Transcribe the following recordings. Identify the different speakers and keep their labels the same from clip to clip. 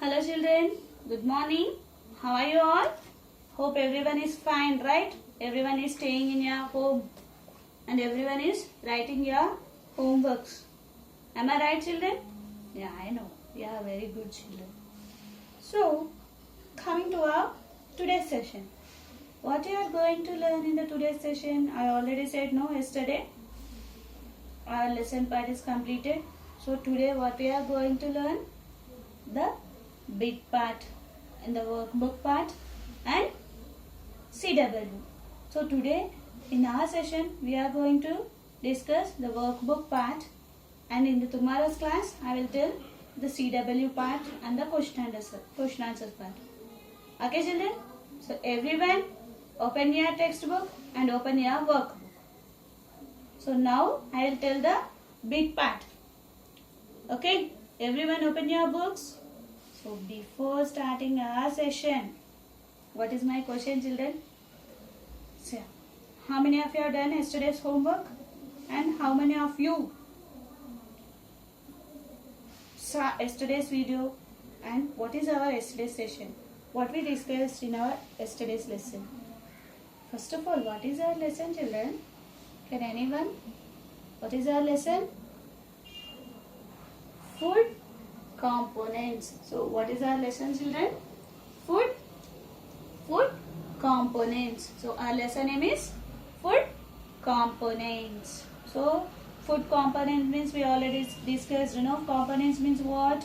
Speaker 1: Hello children, good morning. How are you all? Hope everyone is fine, right? Everyone is staying in your home and everyone is writing your homeworks. Am I right children? Yeah, I know. You are very good children. So, coming to our today's session. What you are going to learn in the today's session? I already said no yesterday. Our lesson part is completed. So today what we are going to learn? The big part in the workbook part and CW. So today in our session we are going to discuss the workbook part, and in the tomorrow's class I will tell the CW part and the question answer part. Okay children? So everyone open your textbook and open your workbook. So now I will tell the big part. Okay, everyone open your books. So before starting our session, what is my question children? So, how many of you have done yesterday's homework and how many of you saw yesterday's video, and what is our yesterday's session? What we discussed in our yesterday's lesson? First of all, what is our lesson children? Can anyone? What is our lesson? Food components. So what is our lesson children? Food components. So our lesson name is food components. So food component means we already discussed, components means what?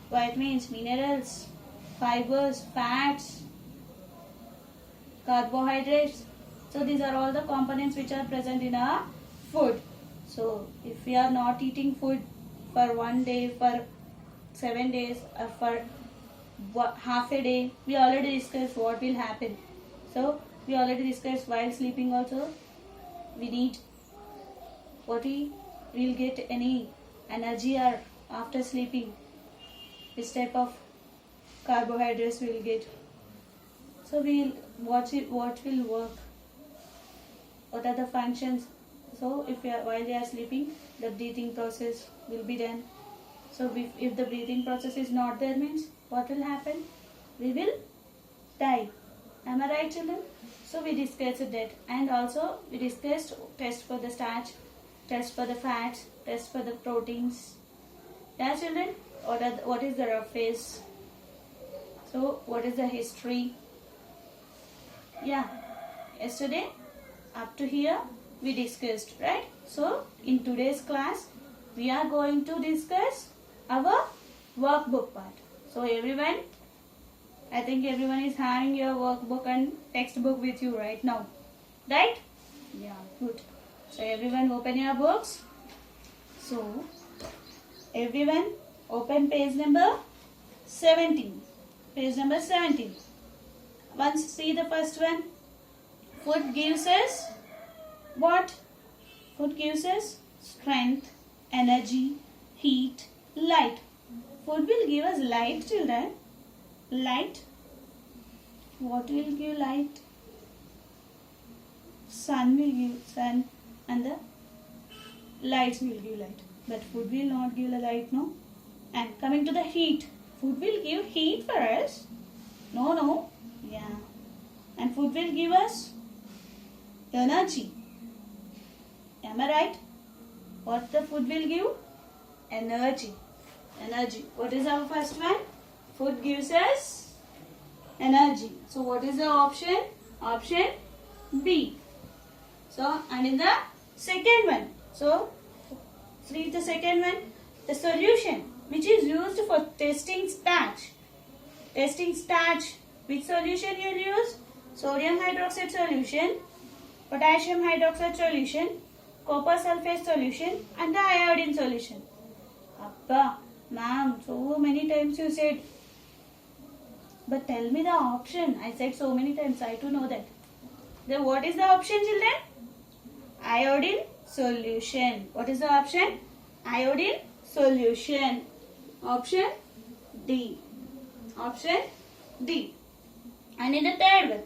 Speaker 1: What means minerals, fibers, fats, carbohydrates. So these are all the components which are present in our food. So if we are not eating food for 1 day, for 7 days, or for half a day, we already discussed what will happen. So we already discussed while sleeping also we need what we will get any energy or after sleeping, which type of carbohydrates we will get. So we will watch it, what will work, what are the functions. So if while they are sleeping, the breathing process will be done. So if the breathing process is not there, means what will happen? We will die. Am I right children? So we discussed that, and also we discussed test for the starch, test for the fats, test for the proteins. Yeah children, what is the rough phase? So what is the history? Yeah, yesterday up to here we discussed, right? So in today's class we are going to discuss our workbook part. So everyone, I think everyone is having your workbook and textbook with you right now, right? Yeah, good. So everyone open your books. So everyone open page number 17. Page number 17. Once see the first one. Food gives us what? Food gives us strength, energy, heat, light. Food will give us light children. Light. What will give light? Sun will give sun, and the lights will give light. But food will not give the light, no? And coming to the heat. Food will give heat for us. No. Yeah. And food will give us energy. Am I right? What the food will give? Energy. What is our first one? Food gives us energy. So what is the option? Option B. So and in the second one. So read the second one. The solution which is used for testing starch. Testing starch. Which solution you will use? Sodium hydroxide solution, potassium hydroxide solution, copper sulfate solution, and the iodine solution. Appa, ma'am, so many times you said. But tell me the option. I said so many times. I too know that. Then what is the option children? Iodine solution. What is the option? Iodine solution. Option D. Option D. And in the third one,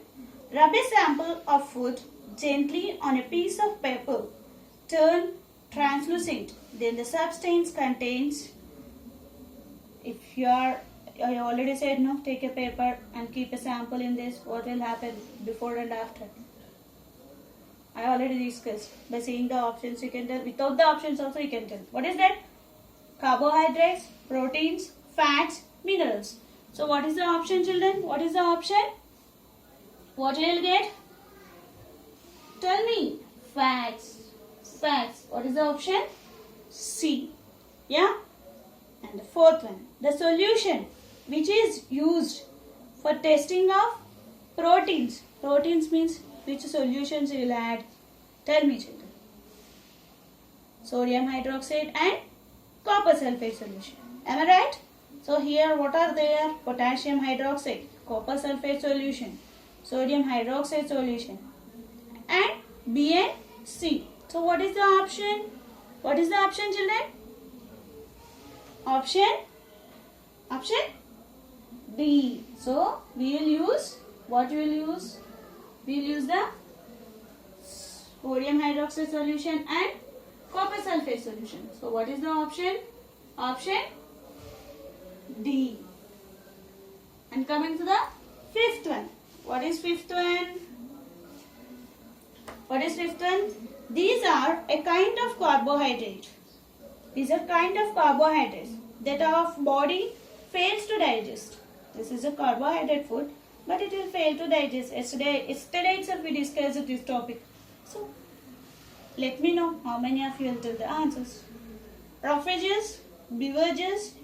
Speaker 1: rub a sample of food gently on a piece of paper. Turn translucent. Then the substance contains, if you are I already said no. Take a paper and keep a sample in this. What will happen before and after? I already discussed. By seeing the options, you can tell. Without the options, also you can tell. What is that? Carbohydrates, proteins, fats, minerals. So what is the option, children? What is the option? What will you get? Tell me. Fats. Fats. What is the option? C. Yeah? And the fourth one. The solution which is used for testing of proteins. Proteins means which solutions you will add. Tell me, children. Sodium hydroxide and copper sulfate solution. Am I right? So here what are there? Potassium hydroxide, copper sulfate solution, sodium hydroxide solution, and B and C. So what is the option? What is the option, children? Option D. So we will use, what we will use? We will use the sodium hydroxide solution and copper sulfate solution. So what is the option? Option D. And coming to the fifth one. What is fifth one? What is fifth one? These are a kind of carbohydrate. These are kind of carbohydrates that our body fails to digest. This is a carbohydrate food, but it will fail to digest. Yesterday itself we discussed this topic. So let me know how many of you will tell the answers. Roughages, beverages,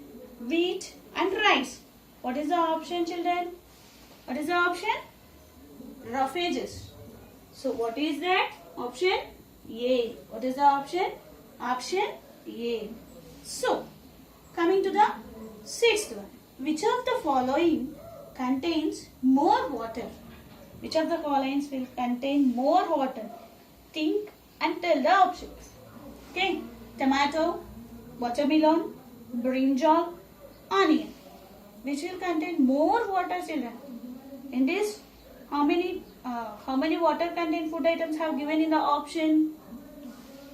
Speaker 1: wheat and rice. What is the option, children? What is the option? Roughages. So what is that? Option A. What is the option? Option A. So coming to the sixth one. Which of the following contains more water? Which of the following will contain more water? Think and tell the options. Okay. Tomato, watermelon, brinjal, onion. Which will contain more water, children? In this, how many water content food items have given in the option?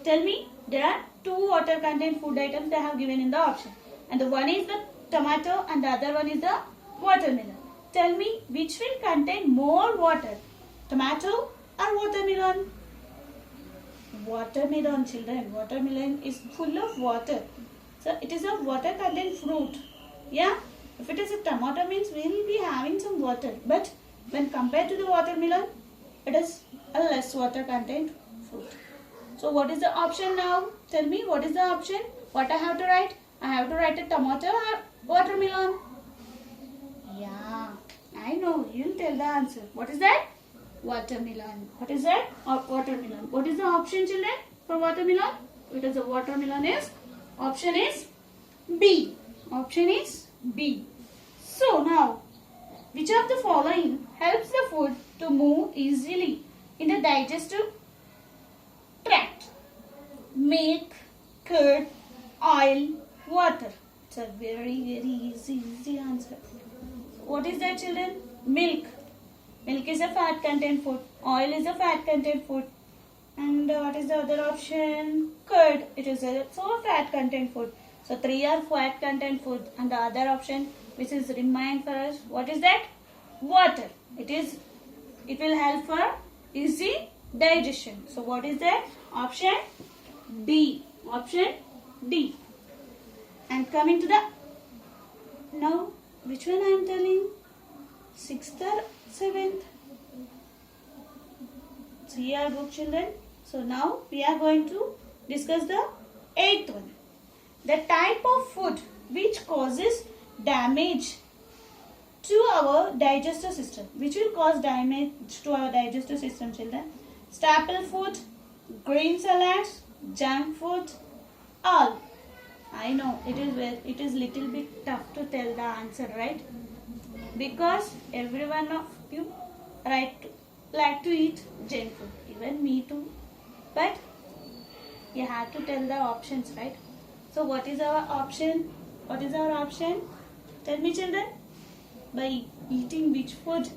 Speaker 1: Tell me. There are 2 water content food items they have given in the option. And the one is the tomato and the other one is the watermelon. Tell me which will contain more water? Tomato or watermelon? Watermelon, children. Watermelon is full of water. So it is a water content fruit. Yeah. If it is a tomato means we will be having some water. But when compared to the watermelon, it is a less water content fruit. So what is the option now? Tell me what is the option? What I have to write? I have to write a tomato or watermelon. Yeah, I know. You will tell the answer. What is that? Watermelon. What is that? Watermelon. What is the option, children, for watermelon? Because the watermelon is, option is B. Option is B. So now, which of the following helps the food to move easily in the digestive tract? Milk, curd, oil, water. It's a very easy answer. What is that, children? Milk. Milk is a fat content food. Oil is a fat content food. And what is the other option? Curd. It is also a fat content food. So 3 are fat content food. And the other option which is remained for us, what is that? Water. It will help for easy digestion. So what is that? Option D. Option D. And coming to the, now which one I am telling? 6th or 7th? So here book, children. So now we are going to discuss the 8th one. The type of food which causes damage to our digestive system. Which will cause damage to our digestive system, children? Staple food, green salads, junk food, all. I know it is little bit tough to tell the answer, right? Because every one of you like to eat junk food. Even me too. But you have to tell the options, right? So what is our option? What is our option? Tell me, children. By eating which food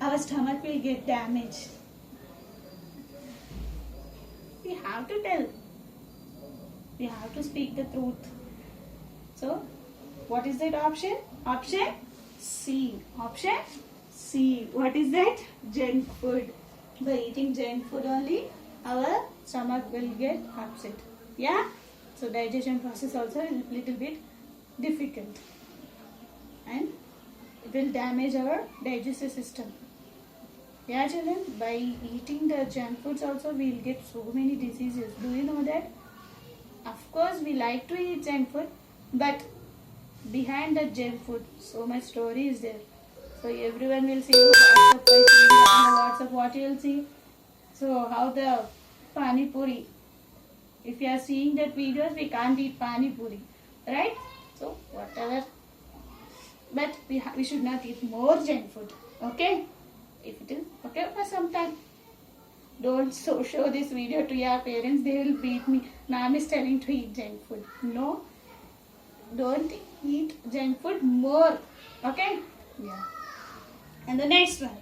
Speaker 1: our stomach will get damaged? We have to tell. We have to speak the truth. So What is that option? Option C. Option C. What is that? Junk food. By eating junk food only, our stomach will get upset. Yeah? So digestion process also a little bit difficult. And it will damage our digestive system. Yeah, children, by eating the junk foods also we will get so many diseases. Do you know that? Of course, we like to eat junk food, but behind the junk food, so much story is there. So everyone will see WhatsApp, WhatsApp, what you will see. So how the pani puri. If you are seeing that videos, we can't eat pani puri, right? So whatever. But we should not eat more junk food, okay? If it is okay for some time. Don't show this video to your parents. They will beat me. Mom is telling to eat junk food. No. Don't eat junk food more. Okay? Yeah. And the next one.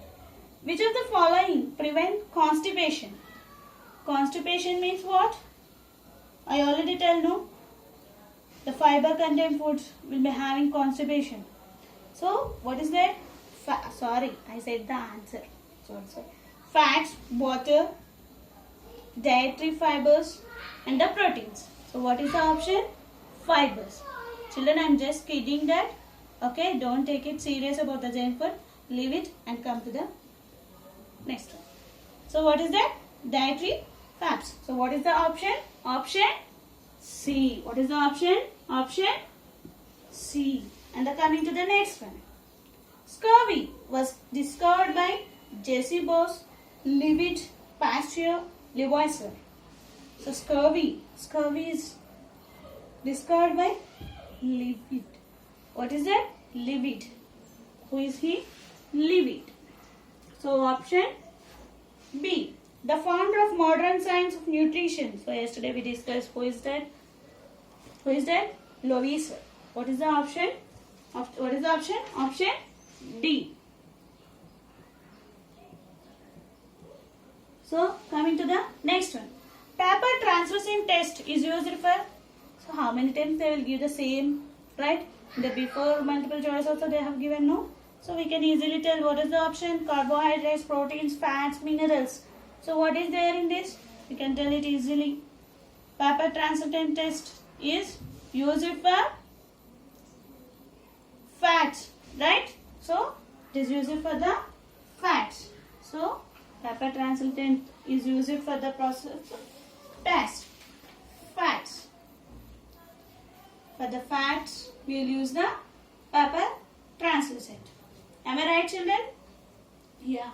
Speaker 1: Which of the following prevent constipation? Constipation means what? I already tell no. The fiber content foods will be having constipation. So, what is that? Sorry, I said the answer. Sorry. Fats, water, dietary fibers and the proteins. So, what is the option? Fibers. Children, I am just kidding that. Okay, don't take it serious about the junk food. Leave it and come to the next one. So, what is that? Dietary fats. So, what is the option? Option C. What is the option? Option C. And coming to the next one. Scurvy was discovered by Jessie Bose, Leavitt, Pasteur, Lavoisier. So scurvy is discovered by Leavitt. What is that? Leavitt. Who is he? Leavitt. So option B. The founder of modern science of nutrition. So yesterday we discussed who is that? Who is that? Lavoisier. What is the option? What is the option? Option D. So coming to the next one. Paper translucent test is used for. So how many times they will give the same, right? The before multiple choice also they have given no. So we can easily tell what is the option. Carbohydrates, proteins, fats, minerals. So what is there in this? We can tell it easily. Paper translucent test is used for fats, right? So it is used for the fats. So paper translucent is used for the process test fats. For the fats, we will use the paper translucent. Am I right, children? Yeah.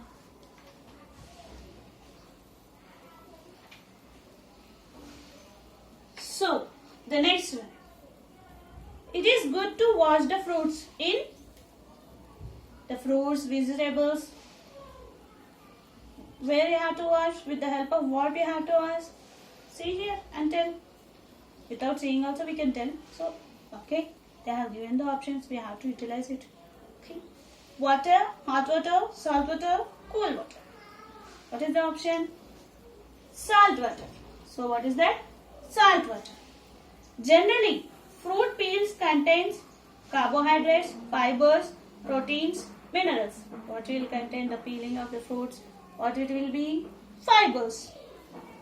Speaker 1: So the next one. It is good to wash the fruits in the fruits, vegetables. Where you have to wash? With the help of what we have to wash? See here and tell. Without seeing also we can tell. So, okay. They have given the options. We have to utilize it. Okay. Water, hot water, salt water, cool water. What is the option? Salt water. So, what is that? Salt water. Generally, fruit peels contains carbohydrates, fibers, proteins, minerals. What will contain the peeling of the fruits? What it will be? Fibers.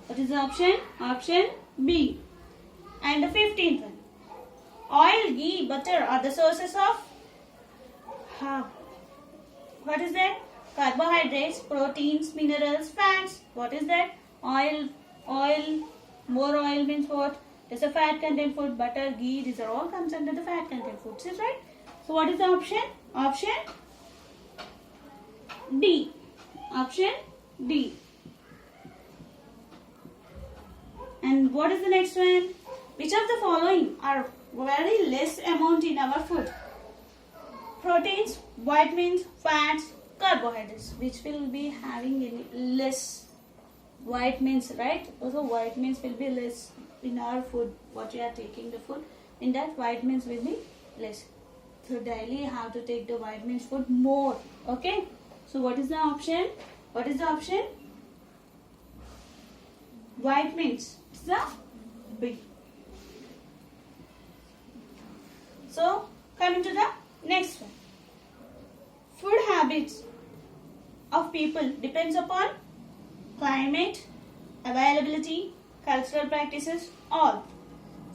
Speaker 1: What is the option? Option B. And the 15th one. Oil, ghee, butter are the sources of what is that? Carbohydrates, proteins, minerals, fats. What is that? Oil. More oil means what? It's a fat content food. Butter, ghee, these are all comes under the fat content foods, is right? So what is the option? Option D. Option D. And what is the next one? Which of the following are very less amount in our food? Proteins, vitamins, fats, carbohydrates. Which will be having any less? Vitamins, right? Also vitamins will be less in our food. What we are taking the food, in that vitamins will be less. So daily you have to take the vitamins food more. Okay. So what is the option? What is the option? Vitamins. It's the B. So Coming to the next one. Food habits of people depends upon climate, availability, cultural practices, all.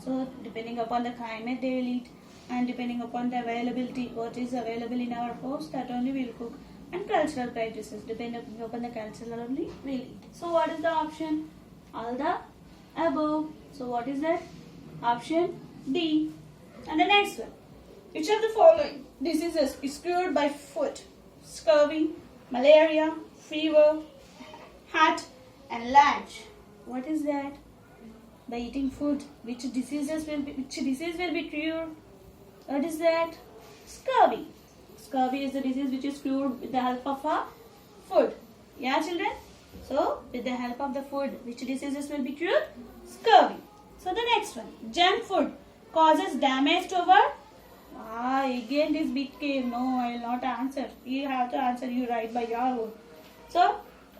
Speaker 1: So depending upon the climate they will eat, and depending upon the availability, what is available in our house, that only we will cook, and cultural practices, depending upon the culture only we will eat. So what is the option? All the above. So what is that? Option D. And the next one. Which of the following diseases is cured by food? Scurvy, malaria, fever, heart, and lunch. What is that? By eating food, which disease will be cured? What is that? Scurvy. Scurvy is the disease which is cured with the help of a food. Yeah, children? So, with the help of the food, which diseases will be cured? Scurvy. So, the next one. Junk food causes damage to our... again this big came. No, I will not answer. You have to answer. You write by your own. So,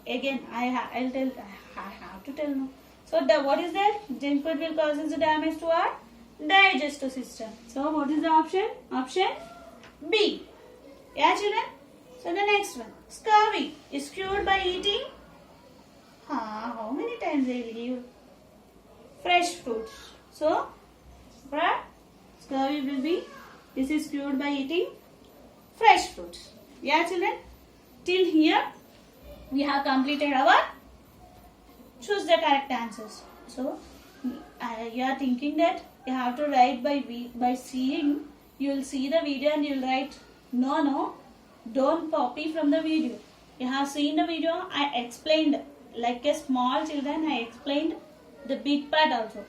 Speaker 1: again, I have to tell no. So, what is that? Junk food will cause the damage to our digestive system. So, what is the option? Option B. Yeah, children? So, the next one. Scurvy is cured by eating... how many times they will give? Fresh fruits. So, scurvy will be... This is cured by eating fresh fruits. Yeah, children? Till here, we have completed our choose the correct answers. So, you are thinking that you have to write by seeing. You will see the video and you will write. No. Don't copy from the video. You have seen the video. I explained like a small children. I explained the big part also.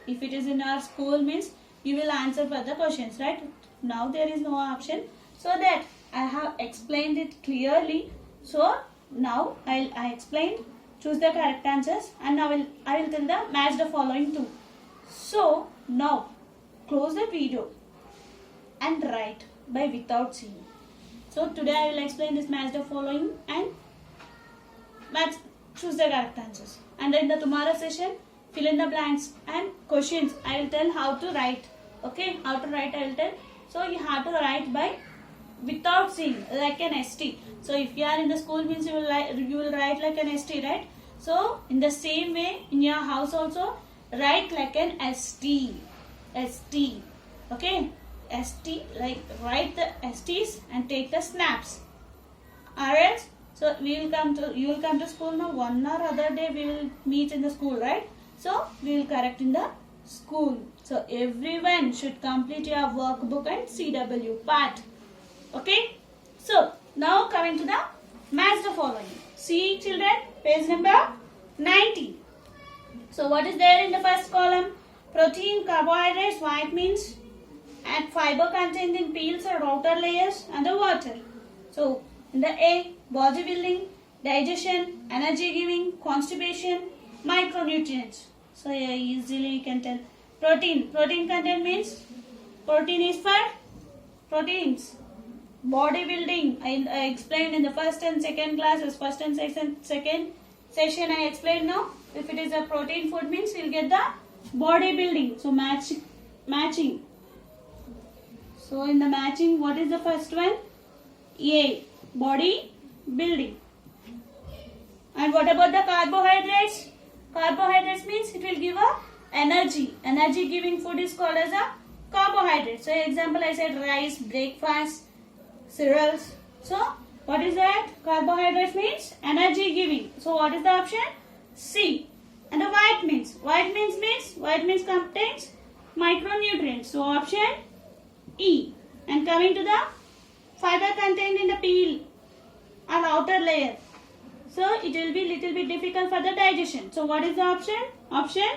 Speaker 1: If it is in our school means you will answer for the questions, right? Now there is no option. So that I have explained it clearly. So now I explained. Choose the correct answers, and now I will tell the match the following two. So now close the video and write by without seeing. So today I will explain this match the following and choose the correct answers. And in the tomorrow session, fill in the blanks and questions. I will tell how to write. Okay, how to write I will tell. So you have to write by without seeing, like an ST. So if you are in the school means you will write like an ST, right? So in the same way in your house also write like an ST. Okay, ST, like write the STs and take the snaps. Alright. So you will come to school now. One or other day we will meet in the school, right? So we will correct in the school. So everyone should complete your workbook and CW part. Okay. So now coming to the match the following. See children, page number 19. So what is there in the first column? Protein, carbohydrates, vitamins and fiber contained in peels or outer layers and the water. So in the A, bodybuilding, digestion, energy giving, constipation, micronutrients. So yeah, easily you can tell. Protein content means protein is for proteins. Bodybuilding, I explained in the first and second classes, first and second session I explained now. If it is a protein food means we'll get the bodybuilding. So matching. So in the matching, what is the first one? A, body building. And what about the carbohydrates? Carbohydrates means it will give a energy. Energy giving food is called as a carbohydrate. So example I said rice, breakfast, cereals. So what is that? Carbohydrates means energy giving. So what is the option? C. And the vitamins. Vitamins contains micronutrients. So option E. And coming to the fiber contained in the peel or outer layer. So it will be little bit difficult for the digestion. So what is the option? Option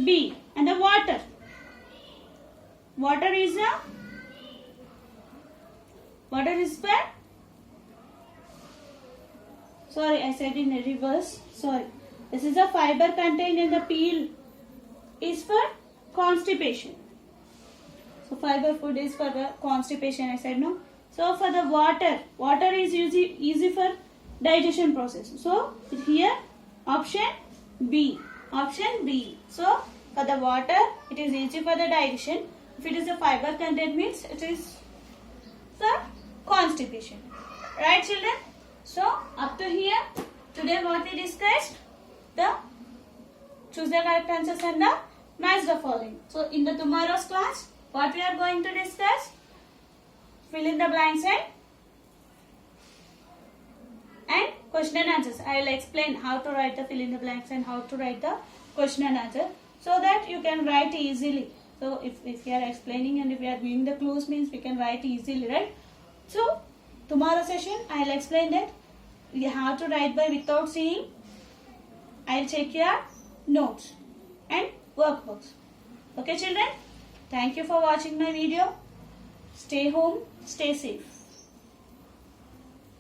Speaker 1: B. And the water. Water is for... Sorry, I said in reverse. Sorry. This is a fiber contained in the peel is for constipation. So fiber food is for the constipation, I said no. So for the water is easy for digestion process. So here option B. So for the water it is easy for the digestion. If it is a fiber content means it is the constipation. Right children? So up to here, today what we discussed, the choose the correct answers and the match the following. So in the tomorrow's class, what we are going to discuss, fill in the blanks and question and answers. I will explain how to write the fill in the blanks and how to write the question and answer, so that you can write easily. So if we are explaining and if we are giving the clues means we can write easily, right? So tomorrow session I will explain that you have to write by without seeing. I will check your notes and workbooks. Okay children? Thank you for watching my video. Stay home, stay safe.